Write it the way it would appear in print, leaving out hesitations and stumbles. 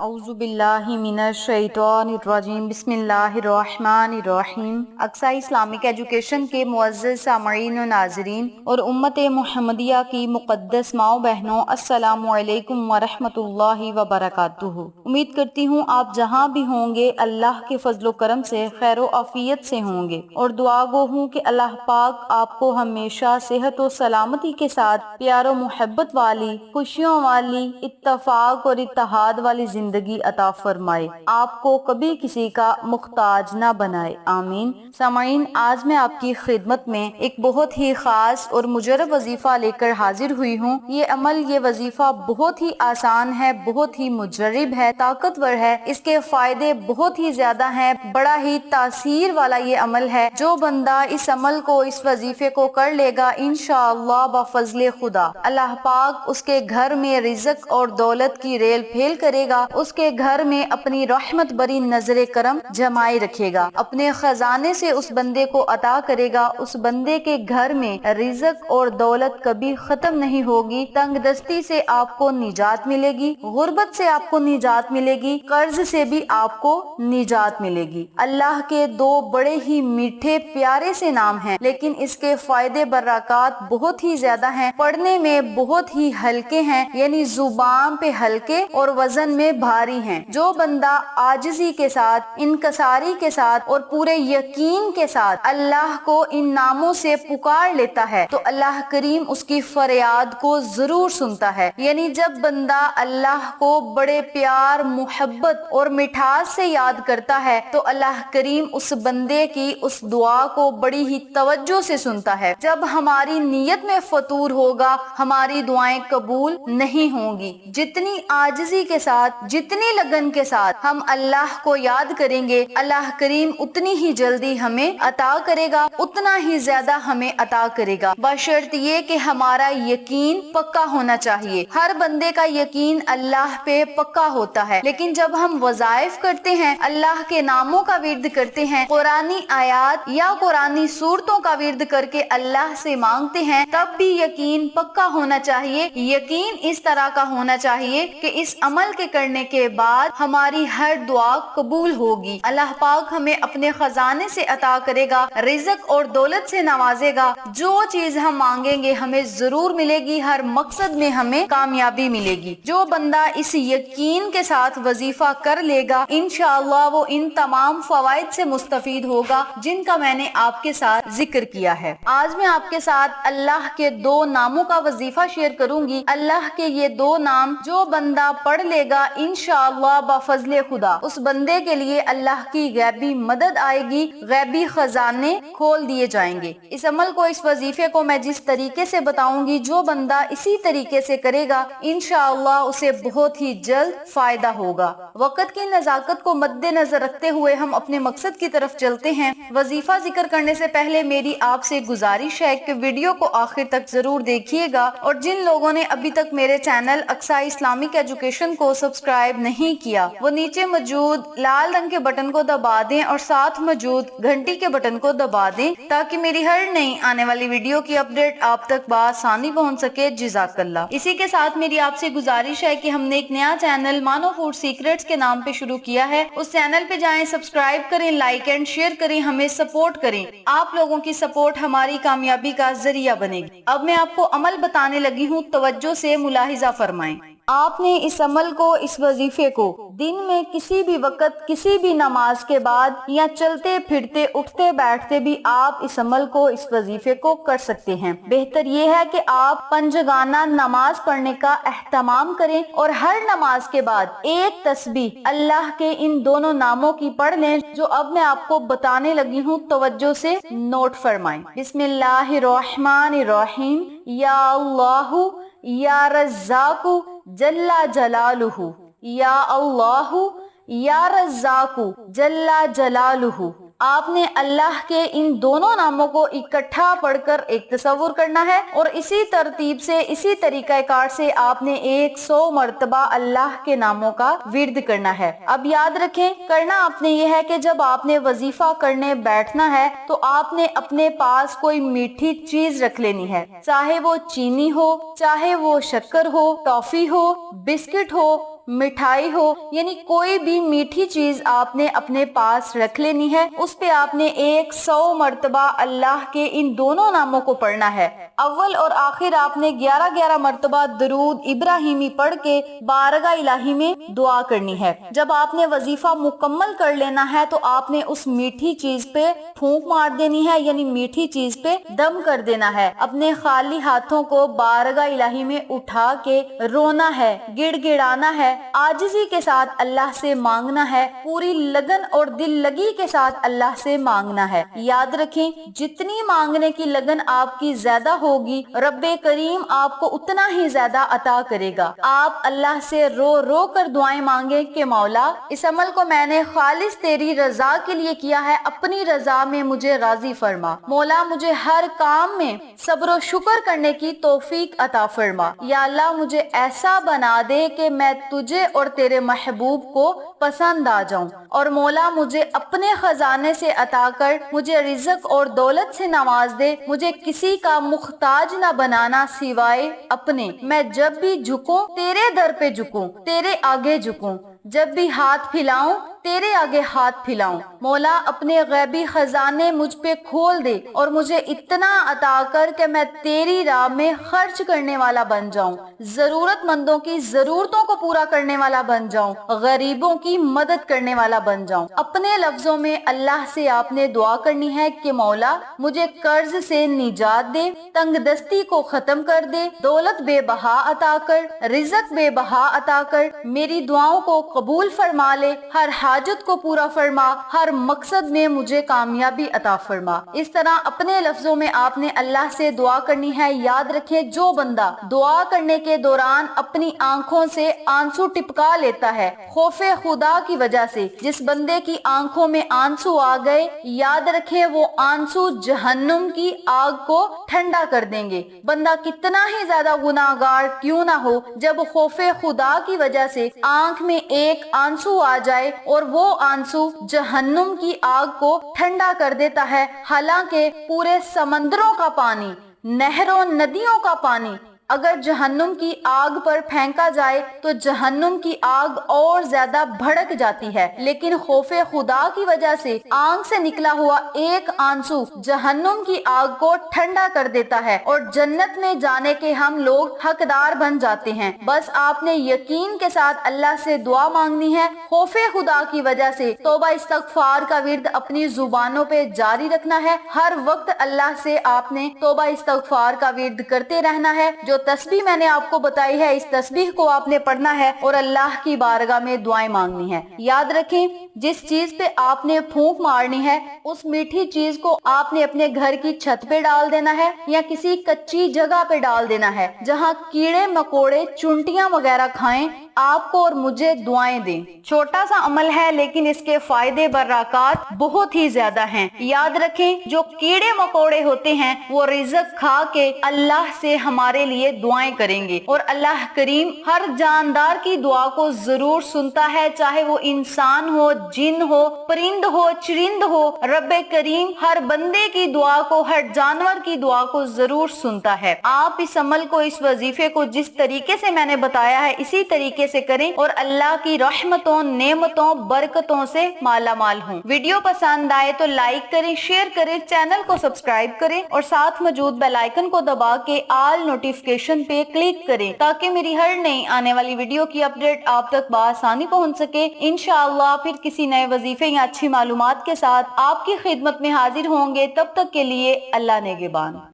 اعوذ باللہ من الشیطان الرجیم بسم اللہ الرحمن الرحیم۔ اقصی اسلامک ایجوکیشن کے معزز سامعین و ناظرین اور امت محمدیہ کی مقدس ماؤں بہنوں، السلام علیکم ورحمۃ اللہ وبرکاتہ۔ امید کرتی ہوں آپ جہاں بھی ہوں گے اللہ کے فضل و کرم سے خیر و عافیت سے ہوں گے، اور دعا گو ہوں کہ اللہ پاک آپ کو ہمیشہ صحت و سلامتی کے ساتھ پیار و محبت والی، خوشیوں والی، اتفاق اور اتحاد والی زندگی عطا فرمائے، آپ کو کبھی کسی کا محتاج نہ بنائے، آمین۔ سامعین، آج میں آپ کی خدمت میں ایک بہت ہی خاص اور مجرب وظیفہ لے کر حاضر ہوئی ہوں۔ یہ وظیفہ بہت ہی آسان ہے، بہت ہی مجرب ہے، طاقتور ہے، اس کے فائدے بہت ہی زیادہ ہیں، بڑا ہی تاثیر والا یہ عمل ہے۔ جو بندہ اس عمل کو، اس وظیفے کو کر لے گا، انشاءاللہ بفضل خدا اللہ پاک اس کے گھر میں رزق اور دولت کی ریل پھیل کرے گا، اس کے گھر میں اپنی رحمت بری نظر کرم جمائے رکھے گا، اپنے خزانے سے اس بندے کو عطا کرے گا۔ اس بندے کے گھر میں رزق اور دولت کبھی ختم نہیں ہوگی، تنگ دستی سے آپ کو نجات ملے گی، غربت سے آپ کو نجات ملے گی، قرض سے بھی آپ کو نجات ملے گی۔ اللہ کے دو بڑے ہی میٹھے پیارے سے نام ہیں، لیکن اس کے فائدے برکات بہت ہی زیادہ ہیں، پڑھنے میں بہت ہی ہلکے ہیں، یعنی زبان پہ ہلکے اور وزن میں بھاری ہیں۔ جو بندہ عاجزی کے ساتھ، انکساری کے ساتھ اور پورے یقین کے ساتھ اللہ کو ان ناموں سے پکار لیتا ہے تو اللہ کریم اس کی فریاد کو ضرور سنتا ہے۔ یعنی جب بندہ اللہ کو بڑے پیار، محبت اور مٹھاس سے یاد کرتا ہے تو اللہ کریم اس بندے کی اس دعا کو بڑی ہی توجہ سے سنتا ہے۔ جب ہماری نیت میں فطور ہوگا، ہماری دعائیں قبول نہیں ہوں گی۔ جتنی عاجزی کے ساتھ، جتنی لگن کے ساتھ ہم اللہ کو یاد کریں گے، اللہ کریم اتنی ہی جلدی ہمیں عطا کرے گا، اتنا ہی زیادہ ہمیں عطا کرے گا، بشرط یہ کہ ہمارا یقین پکا ہونا چاہیے۔ ہر بندے کا یقین اللہ پہ پکا ہوتا ہے، لیکن جب ہم وظائف کرتے ہیں، اللہ کے ناموں کا ورد کرتے ہیں، قرآنی آیات یا قرآنی سورتوں کا ورد کر کے اللہ سے مانگتے ہیں، تب بھی یقین پکا ہونا چاہیے۔ یقین اس طرح کا ہونا چاہیے کہ اس عمل کے کرنے کے بعد ہماری ہر دعا قبول ہوگی، اللہ پاک ہمیں اپنے خزانے سے عطا کرے گا، رزق اور دولت سے نوازے گا، جو چیز ہم مانگیں گے ہمیں ضرور ملے گی، ہر مقصد میں ہمیں کامیابی ملے گی۔ جو بندہ اس یقین کے ساتھ وظیفہ کر لے گا، انشاءاللہ وہ ان تمام فوائد سے مستفید ہوگا جن کا میں نے آپ کے ساتھ ذکر کیا ہے۔ آج میں آپ کے ساتھ اللہ کے دو ناموں کا وظیفہ شیئر کروں گی۔ اللہ کے یہ دو نام جو بندہ پڑھ لے گا، انشاءاللہ بفضل خدا اس بندے کے لیے اللہ کی غیبی مدد آئے گی، غیبی خزانے کھول دیے جائیں گے۔ اس عمل کو، اس وظیفے کو میں جس طریقے سے بتاؤں گی، جو بندہ اسی طریقے سے کرے گا، انشاءاللہ اسے بہت ہی جلد فائدہ ہوگا۔ وقت کی نزاکت کو مد نظر رکھتے ہوئے ہم اپنے مقصد کی طرف چلتے ہیں۔ وظیفہ ذکر کرنے سے پہلے میری آپ سے گزارش ہے کہ ویڈیو کو آخر تک ضرور دیکھیے گا، اور جن لوگوں نے ابھی تک میرے چینل اقصی اسلامک ایجوکیشن کو سبسکرائب نہیں کیا، وہ نیچے موجود لال رنگ کے بٹن کو دبا دیں اور ساتھ موجود گھنٹی کے بٹن کو دبا دیں تاکہ میری ہر نئی آنے والی ویڈیو کی اپڈیٹ آپ تک بآسانی پہنچ سکے۔ جزاک اللہ۔ اسی کے ساتھ میری آپ سے گزارش ہے کہ ہم نے ایک نیا چینل مانو فوڈ سیکرٹس کے نام پہ شروع کیا ہے۔ اس چینل پہ جائیں، سبسکرائب کریں، لائک اینڈ شیئر کریں، ہمیں سپورٹ کریں۔ آپ لوگوں کی سپورٹ ہماری کامیابی کا ذریعہ بنے گی۔ اب میں آپ کو عمل بتانے لگی ہوں، توجہ سے ملاحظہ فرمائیں۔ آپ نے اس عمل کو، اس وظیفے کو دن میں کسی بھی وقت، کسی بھی نماز کے بعد یا چلتے پھرتے، اٹھتے بیٹھتے بھی آپ اس عمل کو، اس وظیفے کو کر سکتے ہیں۔ بہتر یہ ہے کہ آپ پنجگانہ نماز پڑھنے کا اہتمام کریں اور ہر نماز کے بعد ایک تسبیح اللہ کے ان دونوں ناموں کی پڑھ لیں جو اب میں آپ کو بتانے لگی ہوں، توجہ سے نوٹ فرمائیں۔ بسم اللہ الرحمن الرحیم۔ یا اللہ یا رزاق جل جلالہ، یا اللہ یا رزاق جل جلالہ۔ آپ نے اللہ کے ان دونوں ناموں کو اکٹھا پڑھ کر ایک تصور کرنا ہے، اور اسی ترتیب سے، اسی طریقہ کار سے آپ نے 100 مرتبہ اللہ کے ناموں کا ورد کرنا ہے۔ اب یاد رکھیں، کرنا آپ نے یہ ہے کہ جب آپ نے وظیفہ کرنے بیٹھنا ہے تو آپ نے اپنے پاس کوئی میٹھی چیز رکھ لینی ہے، چاہے وہ چینی ہو، چاہے وہ شکر ہو، ٹافی ہو، بسکٹ ہو، مٹھائی ہو، یعنی کوئی بھی میٹھی چیز آپ نے اپنے پاس رکھ لینی ہے، اس پہ آپ نے 100 مرتبہ اللہ کے ان دونوں ناموں کو پڑھنا ہے۔ اول اور آخر آپ نے 11 مرتبہ درود ابراہیمی پڑھ کے بارگاہ الہی میں دعا کرنی ہے۔ جب آپ نے وظیفہ مکمل کر لینا ہے تو آپ نے اس میٹھی چیز پہ پھونک مار دینی ہے، یعنی میٹھی چیز پہ دم کر دینا ہے۔ اپنے خالی ہاتھوں کو بارگاہ الہی میں اٹھا کے رونا ہے، گڑ گڑانا ہے، عاجزی کے ساتھ اللہ سے مانگنا ہے، پوری لگن اور دل لگی کے ساتھ اللہ سے مانگنا ہے۔ یاد رکھیں جتنی مانگنے کی لگن آپ کی زیادہ ہوگی، رب کریم آپ کو اتنا ہی زیادہ عطا کرے گا۔ آپ اللہ سے رو رو کر دعائیں مانگیں کہ مولا اس عمل کو میں نے خالص تیری رضا کے لیے کیا ہے، اپنی رضا میں مجھے راضی فرما۔ مولا مجھے ہر کام میں صبر و شکر کرنے کی توفیق عطا فرما۔ یا اللہ مجھے ایسا بنا دے کہ میں تجھے اور تیرے محبوب کو پسند آ جاؤں، اور مولا مجھے اپنے خزانے سے عطا کر مجھے رزق اور دولت سے نواز دے، مجھے کسی کا محتاج نہ بنانا سوائے اپنے۔ میں جب بھی جھکوں تیرے در پہ جھکوں، تیرے آگے جھکوں، جب بھی ہاتھ پھیلاؤں تیرے آگے ہاتھ پھیلاؤں۔ مولا اپنے غیبی خزانے مجھ پہ کھول دے اور مجھے اتنا عطا کر کہ میں تیری راہ میں خرچ کرنے والا بن جاؤں، ضرورت مندوں کی ضرورتوں کو پورا کرنے والا بن جاؤں، غریبوں کی مدد کرنے والا بن جاؤں۔ اپنے لفظوں میں اللہ سے آپ نے دعا کرنی ہے کہ مولا مجھے قرض سے نجات دے، تنگ دستی کو ختم کر دے، دولت بے بہا عطا کر، رزق بے بہا عطا کر، میری دعاؤں کو قبول فرما لے، ہر حاجت کو پورا فرما، ہر مقصد میں مجھے کامیابی عطا فرما۔ اس طرح اپنے لفظوں میں آپ نے اللہ سے دعا کرنی ہے۔ یاد رکھیں جو بندہ دعا کرنے کے دوران اپنی آنکھوں سے آنسو ٹپکا لیتا ہے خوف خدا کی وجہ سے، جس بندے کی آنکھوں میں آنسو آ گئے، یاد رکھیں وہ آنسو جہنم کی آگ کو ٹھنڈا کر دیں گے۔ بندہ کتنا ہی زیادہ گناہگار کیوں نہ ہو، جب خوف خدا کی وجہ سے آنکھ میں ایک آنسو آ جائے اور وہ آنسو جہنم کی آگ کو ٹھنڈا کر دیتا ہے، حالانکہ پورے سمندروں کا پانی، نہروں ندیوں کا پانی اگر جہنم کی آگ پر پھینکا جائے تو جہنم کی آگ اور زیادہ بھڑک جاتی ہے، لیکن خوف خدا کی وجہ سے آنکھ سے نکلا ہوا ایک آنسو جہنم کی آگ کو ٹھنڈا کر دیتا ہے اور جنت میں جانے کے ہم لوگ حقدار بن جاتے ہیں۔ بس آپ نے یقین کے ساتھ اللہ سے دعا مانگنی ہے، خوف خدا کی وجہ سے توبہ استغفار کا ورد اپنی زبانوں پہ جاری رکھنا ہے۔ ہر وقت اللہ سے آپ نے توبہ استغفار کا ورد کرتے رہنا ہے۔ جو تسبیح میں نے آپ کو بتائی ہے اس تسبیح کو آپ نے پڑھنا ہے اور اللہ کی بارگاہ میں دعائیں مانگنی ہے۔ یاد رکھیں جس چیز پہ آپ نے پھونک مارنی ہے اس میٹھی چیز کو آپ نے اپنے گھر کی چھت پہ ڈال دینا ہے یا کسی کچی جگہ پہ ڈال دینا ہے جہاں کیڑے مکوڑے چونٹیاں وغیرہ کھائیں، آپ کو اور مجھے دعائیں دیں۔ چھوٹا سا عمل ہے لیکن اس کے فائدے برکات بہت ہی زیادہ ہیں۔ یاد رکھیں جو کیڑے مکوڑے ہوتے ہیں وہ رزق کھا کے اللہ سے ہمارے لیے دعائیں کریں گے، اور اللہ کریم ہر جاندار کی دعا کو ضرور سنتا ہے، چاہے وہ انسان ہو، جن ہو، پرند ہو، چرند ہو۔ رب کریم ہر بندے کی دعا کو، ہر جانور کی دعا کو ضرور سنتا ہے۔ آپ اس عمل کو، اس وظیفے کو جس طریقے سے میں نے بتایا ہے اسی طریقے سے کریں اور اللہ کی رحمتوں، نعمتوں، برکتوں سے مالا مال ہوں۔ ویڈیو پسند آئے تو لائک کریں، شیئر کریں، چینل کو سبسکرائب کریں اور ساتھ موجود بیل آئیکن کو دبا کے آل نوٹیفیکیشن پہ کلک کریں تاکہ میری ہر نئی آنے والی ویڈیو کی اپڈیٹ آپ تک بآسانی پہنچ سکے۔ انشاءاللہ پھر کسی نئے وظیفے یا اچھی معلومات کے ساتھ آپ کی خدمت میں حاضر ہوں گے۔ تب تک کے لیے اللہ نگہبان۔